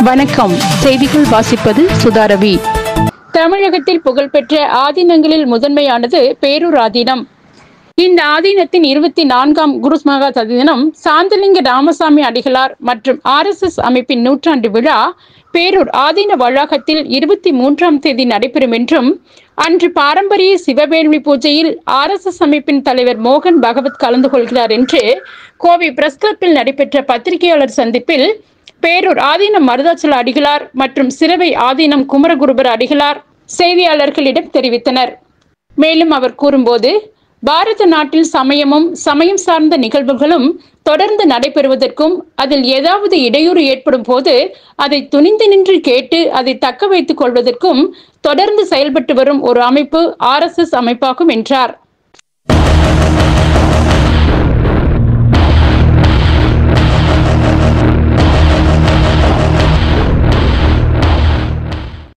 வணக்கம். செய்திகள் வாசிப்பது சுதாரவி. தமிழகத்தில் புகழ்பெற்ற ஆதீனங்களில் முதன்மையானது பேரூர் ஆதீனம். இந்த ஆதீனத்தின் 24ஆம் குருமகா தினம் சாந்தலிங்க ராமசாமி அடிகளார் மற்றும் RSS அமைப்பின் நூற்றாண்டு விழா பேரூர் ஆதீன வளாகத்தில் 23ஆம் தேதி நடைபெறும் என்றும், அன்று பாரம்பரிய சிவவேள்வி பூஜையில் RSS அமைப்பின் தலைவர் மோகன் பகவத் கலந்து கொள்கிறார் என்று கோவை பிரஸ் கிளப்பில் நடைபெற்ற பத்திரிகையாளர் சந்திப்பில் பேரூர் ஆதீனம் மருதாச்சல அடிகளார் மற்றும் சிறுவை ஆதீனம் குமரகுருபர அடிகளார் செய்தியாளர்களிடம் தெரிவித்தனர். மேலும் அவர் கூறும்போது, பாரத நாட்டில் சமயம் சார்ந்த நிகழ்வுகளும் தொடர்ந்து நடைபெறுவதற்கும், அதில் ஏதாவது இடையூறு ஏற்படும் போது அதை துணிந்து நின்று கேட்டு அதை தக்க வைத்துக் கொள்வதற்கும் தொடர்ந்து செயல்பட்டு வரும் ஒரு அமைப்பு RSS அமைப்பாகும் என்றார்.